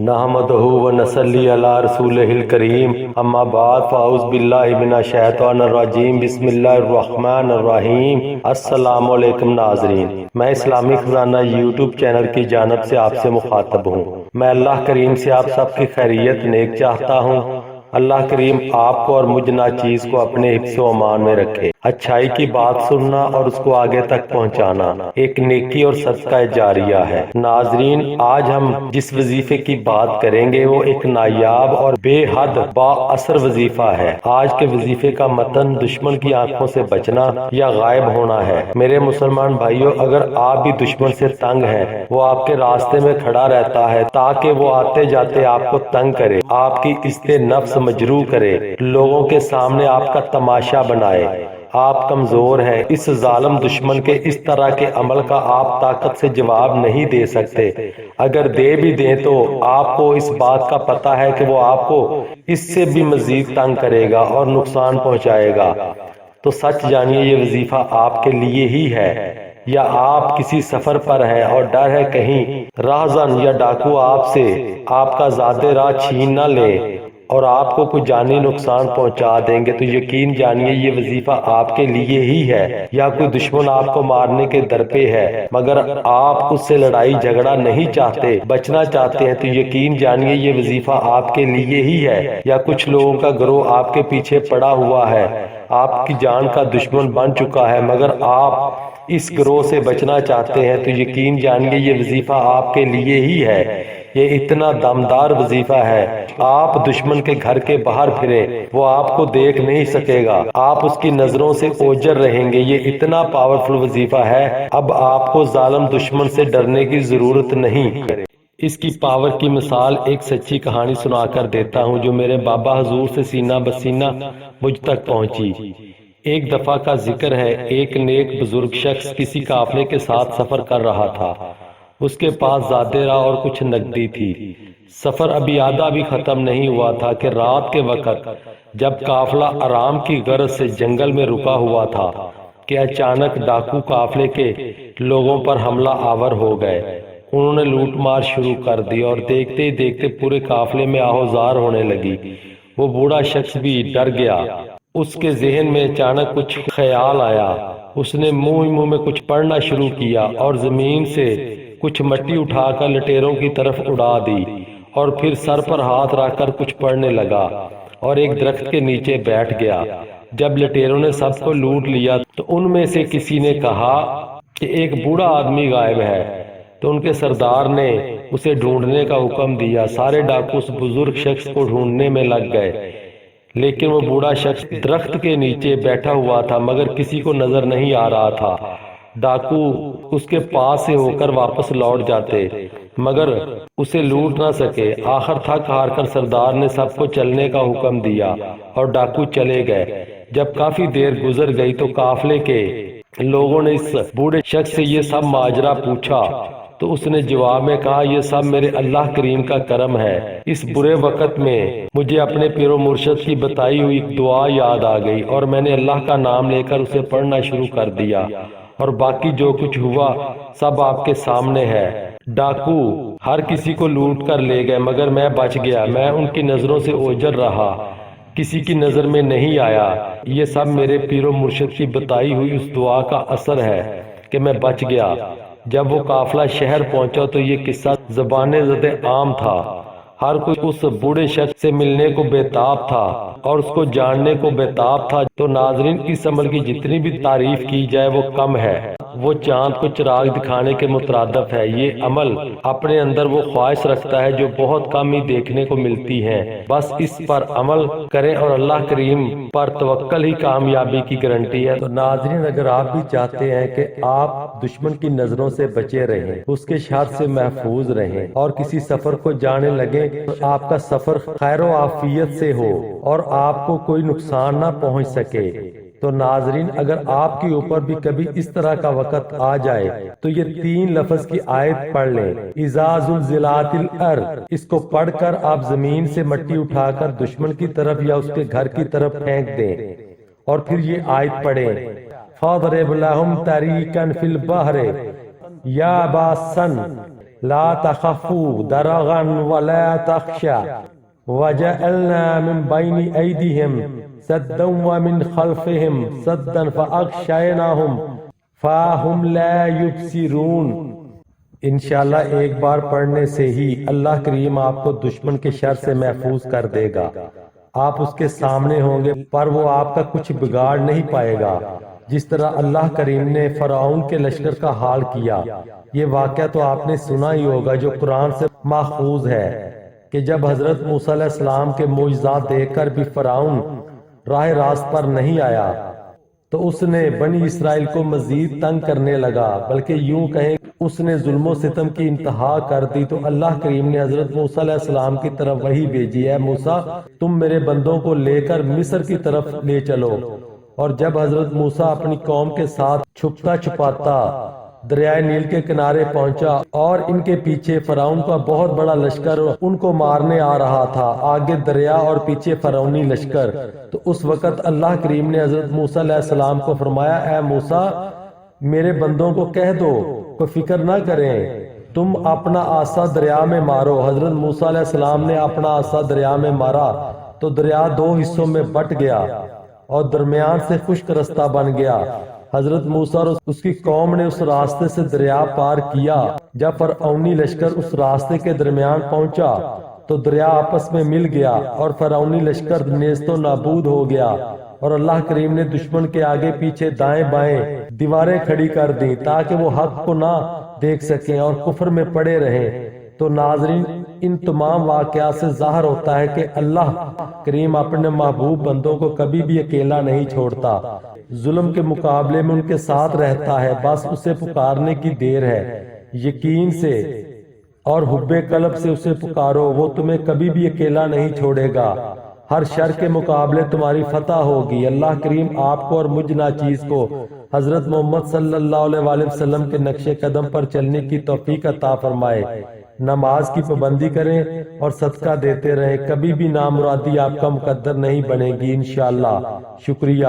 نحمدہ و نصلی علی رسولہ الکریم، اما بعد فاعوذ باللہ من الشیطان الرجیم، بسم اللہ الرحمن الرحیم۔ السلام علیکم ناظرین، میں اسلامی خزانہ یوٹیوب چینل کی جانب سے آپ سے مخاطب ہوں۔ میں اللہ کریم سے آپ سب کی خیریت نیک چاہتا ہوں۔ اللہ کریم آپ کو اور مجھ ناچیز کو اپنے حفظ و امان میں رکھے۔ اچھائی کی بات سننا اور اس کو آگے تک پہنچانا ایک نیکی اور صدقہ جاریہ ہے۔ ناظرین، آج ہم جس وظیفے کی بات کریں گے وہ ایک نایاب اور بے حد با اثر وظیفہ ہے۔ آج کے وظیفے کا متن دشمن کی آنکھوں سے بچنا یا غائب ہونا ہے۔ میرے مسلمان بھائیوں، اگر آپ بھی دشمن سے تنگ ہیں، وہ آپ کے راستے میں کھڑا رہتا ہے تاکہ وہ آتے جاتے آپ کو تنگ کرے، آپ کی عزت نفس مجروح کرے، لوگوں کے سامنے آپ کا تماشا بنائے، آپ کمزور ہیں، اس ظالم دشمن کے اس طرح کے عمل کا آپ طاقت سے جواب نہیں دے سکتے۔ اگر دے بھی دیں تو آپ کو اس بات کا پتہ ہے کہ وہ آپ کو اس سے بھی مزید تنگ کرے گا اور نقصان پہنچائے گا۔ تو سچ جانیے یہ وظیفہ آپ کے لیے ہی ہے، یا آپ کسی سفر پر ہیں اور ڈر ہے کہیں راہزن یا ڈاکو آپ سے آپ کا زاد راہ چھین نہ لے اور آپ کو کوئی جانی نقصان پہنچا دیں گے، تو یقین جانیے یہ وظیفہ آپ کے لیے ہی ہے۔ یا کوئی دشمن آپ کو مارنے کے در پہ ہے مگر آپ اس سے لڑائی جھگڑا نہیں چاہتے، بچنا چاہتے ہیں، تو یقین جانیے یہ وظیفہ آپ کے لیے ہی ہے۔ یا کچھ لوگوں کا گروہ آپ کے پیچھے پڑا ہوا ہے، آپ کی جان کا دشمن بن چکا ہے مگر آپ اس گروہ سے بچنا چاہتے ہیں، تو یقین جانیے یہ وظیفہ آپ کے لیے ہی ہے۔ یہ اتنا دمدار وظیفہ ہے، آپ دشمن کے گھر کے باہر پھریں، وہ آپ کو دیکھ نہیں سکے گا، آپ اس کی نظروں سے اوجھل رہیں گے۔ یہ اتنا پاورفل وظیفہ ہے، اب آپ کو ظالم دشمن سے ڈرنے کی ضرورت نہیں۔ اس کی پاور کی مثال ایک سچی کہانی سنا کر دیتا ہوں جو میرے بابا حضور سے سینہ بسینہ مجھ تک پہنچی۔ ایک دفعہ کا ذکر ہے، ایک نیک بزرگ شخص کسی قافلے کے ساتھ سفر کر رہا تھا۔ اس کے پاس زاد راہ اور کچھ نقدی تھی۔ سفر ابھی آدھا بھی ختم نہیں ہوا تھا کہ رات کے وقت جب قافلہ آرام کی غرض سے جنگل میں رکا ہوا تھا کہ اچانک ڈاکو قافلے کے لوگوں پر حملہ آور ہو گئے۔ انہوں نے لوٹ مار شروع کر دی اور دیکھتے ہی دیکھتے پورے قافلے میں آہوزار ہونے لگی۔ وہ بوڑھا شخص بھی ڈر گیا۔ اس کے ذہن میں اچانک کچھ خیال آیا۔ اس نے منہ میں کچھ پڑھنا شروع کیا اور زمین سے کچھ مٹی اٹھا کر لٹیروں کی طرف اڑا دی، اور پھر سر پر ہاتھ رکھ کر کچھ پڑھنے لگا اور ایک درخت کے نیچے بیٹھ گیا۔ جب لٹیروں نے سب کو لوٹ لیا تو ان میں سے کسی نے کہا کہ ایک بوڑھا آدمی غائب ہے، تو ان کے سردار نے اسے ڈھونڈنے کا حکم دیا۔ سارے ڈاکو اس بزرگ شخص کو ڈھونڈنے میں لگ گئے، لیکن وہ بوڑھا شخص درخت کے نیچے بیٹھا ہوا تھا مگر کسی کو نظر نہیں آ رہا تھا۔ ڈاکو اس کے پاس سے ہو کر واپس لوٹ جاتے مگر اسے لوٹ نہ سکے۔ آخر تھک ہار کر سردار نے سب کو چلنے کا حکم دیا اور ڈاکو چلے گئے۔ جب کافی دیر گزر گئی تو قافلے کے لوگوں نے اس بوڑھے شخص سے یہ سب ماجرا پوچھا، تو اس نے جواب میں کہا، یہ سب میرے اللہ کریم کا کرم ہے۔ اس برے وقت میں مجھے اپنے پیر و مرشد کی بتائی ہوئی ایک دعا یاد آ گئی اور میں نے اللہ کا نام لے کر اسے پڑھنا شروع کر دیا، اور باقی جو کچھ ہوا سب آپ کے سامنے ہے۔ ڈاکو ہر کسی کو لوٹ کر لے گئے مگر میں بچ گیا۔ میں ان کی نظروں سے اوجھل رہا، کسی کی نظر میں نہیں آیا۔ یہ سب میرے پیر و مرشد کی بتائی ہوئی اس دعا کا اثر ہے کہ میں بچ گیا۔ جب وہ قافلہ شہر پہنچا تو یہ قصہ زبان زد عام تھا۔ ہر کوئی اس بوڑھے شخص سے ملنے کو بےتاب تھا اور اس کو جاننے کو بےتاب تھا۔ تو ناظرین، اس عمل کی جتنی بھی تعریف کی جائے وہ کم ہے۔ وہ چاند کو چراغ دکھانے کے مترادف ہے۔ یہ عمل اپنے اندر وہ خواہش رکھتا ہے جو بہت کم ہی دیکھنے کو ملتی ہے۔ بس اس پر عمل کریں اور اللہ کریم پر توکل ہی کامیابی کی گارنٹی ہے۔ تو ناظرین، اگر آپ بھی چاہتے ہیں کہ آپ دشمن کی نظروں سے بچے رہیں، اس کے شر سے محفوظ رہیں اور کسی سفر کو جانے لگیں تو آپ کا سفر خیر و عافیت سے ہو اور آپ کو کوئی نقصان نہ پہنچ سکے، تو ناظرین، اگر آپ کے اوپر بھی کبھی اس طرح کا وقت آ جائے تو یہ 3 لفظ کی آیت پڑھ لیں، اذا زلزلات الارض۔ اس کو پڑھ کر آپ زمین سے مٹی اٹھا کر دشمن کی طرف یا اس کے گھر کی طرف پھینک دیں، اور پھر یہ آیت پڑھیں، فاضرب لهم طریقا فی البحر یابسا لا تخفوا درغا ولا تخشى وجعلنا من بين أيديهم سدا ومن خلفهم سدا فأغشيناهم فهم لا يبصرون۔ انشاءاللہ ایک بار پڑھنے سے ہی اللہ کریم آپ کو دشمن کے شر سے محفوظ کر دے گا۔ آپ اس کے سامنے ہوں گے پر وہ آپ کا کچھ بگاڑ نہیں پائے گا، جس طرح اللہ کریم نے فرعون کے لشکر کا حال کیا۔ یہ واقعہ تو آپ نے سنا ہی ہوگا جو قرآن سے ماخوذ ہے کہ جب حضرت موسیٰ علیہ السلام کے معجزات دیکھ کر بھی فرعون راہ راست پر نہیں آیا تو اس نے بنی اسرائیل کو مزید تنگ کرنے لگا، بلکہ یوں کہیں اس نے ظلم و ستم کی انتہا کر دی۔ تو اللہ کریم نے حضرت موسیٰ علیہ السلام کی طرف وحی بھیجی، اے موسیٰ تم میرے بندوں کو لے کر مصر کی طرف لے چلو۔ اور جب حضرت موسیٰ اپنی قوم کے ساتھ چھپتا چھپاتا دریائے نیل کے کنارے پہنچا اور ان کے پیچھے فرعون کا بہت بڑا لشکر ان کو مارنے آ رہا تھا، آگے دریا اور پیچھے فرعونی لشکر، تو اس وقت اللہ کریم نے حضرت موسیٰ علیہ السلام کو فرمایا، اے موسیٰ میرے بندوں کو کہہ دو کوئی فکر نہ کریں، تم اپنا عصا دریا میں مارو۔ حضرت موسیٰ علیہ السلام نے اپنا عصا دریا میں مارا تو دریا دو حصوں میں بٹ گیا اور درمیان سے خشک رستہ بن گیا۔ حضرت موسیٰ اور اس کی قوم نے اس راستے سے دریا پار کیا۔ جب فرعونی لشکر اس راستے کے درمیان پہنچا تو دریا آپس میں مل گیا اور فرعونی لشکر نیست و نابود ہو گیا، اور اللہ کریم نے دشمن کے آگے پیچھے دائیں بائیں دیواریں کھڑی کر دیں تاکہ وہ حق کو نہ دیکھ سکیں اور کفر میں پڑے رہیں۔ تو ناظرین ان تمام واقعات سے ظاہر ہوتا ہے کہ اللہ کریم اپنے محبوب بندوں کو کبھی بھی اکیلا نہیں چھوڑتا، ظلم کے مقابلے میں ان کے ساتھ رہتا ہے، بس اسے پکارنے کی دیر ہے۔ یقین سے اور حب قلب سے اسے پکارو، وہ تمہیں کبھی بھی اکیلا نہیں چھوڑے گا، ہر شر کے مقابلے تمہاری فتح ہوگی۔ اللہ کریم آپ کو اور مجھ ناچیز کو حضرت محمد صلی اللہ علیہ وآلہ وسلم کے نقش قدم پر چلنے کی توفیق عطا فرمائے۔ نماز کی پابندی کریں اور صدقہ دیتے رہیں، کبھی بھی نامرادی آپ کا مقدر نہیں بنے گی انشاءاللہ۔ شکریہ۔